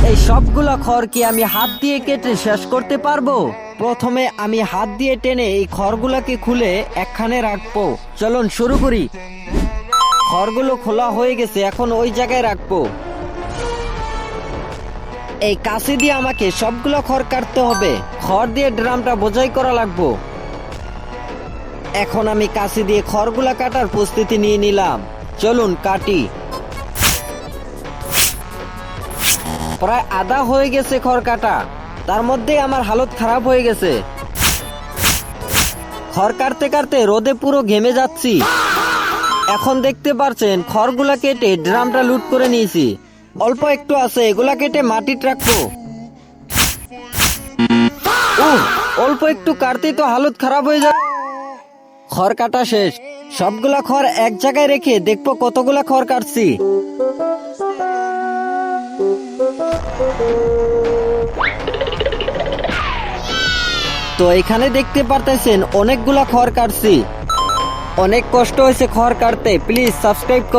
এই সবগুলা খড় কি আমি হাত দিয়ে কেটে শেষ করতে পারবো? প্রথমে আমি হাত দিয়ে টেনে এই খড়গুলাকে খুলে একখানে রাখবো। চলুন শুরু করি। খড়গুলো খোলা হয়ে গেছে, এখন ওই জায়গায় রাখবো। এই কাঁচি দিয়ে আমাকে সবগুলো খড় কাটতে হবে। খড় দিয়ে ড্রামটা বোঝাই করা লাগবো। এখন আমি কাঁচি দিয়ে খড়গুলা কাটার প্রস্তুতি নিয়ে নিলাম। চলুন কাটি। প্রায় আধা হয়ে গেছে খড় কাটা, তার মধ্যে আমার হালত খারাপ হয়ে গেছে। খড় কাটতে কাটতে রোদে পুরো ঘেমে যাচ্ছি। এখন দেখতে পারছেন খড়গুলা কেটে ড্রামটা লুট করে নিয়েছি। অল্প একটু আছে, এগুলা কেটে মাটিত রাখবো। অল্প একটু কাটতেই তো হালত খারাপ হয়ে যায়। খড় কাটা শেষ। সবগুলা খড় এক জায়গায় রেখে দেখবো কতগুলা খড় কাটছি। তো এখানে দেখতে পারতেছেন অনেকগুলা খড় কাটছি। অনেক কষ্ট হয়েছে খড় কাটতে। প্লিজ সাবস্ক্রাইব করুন।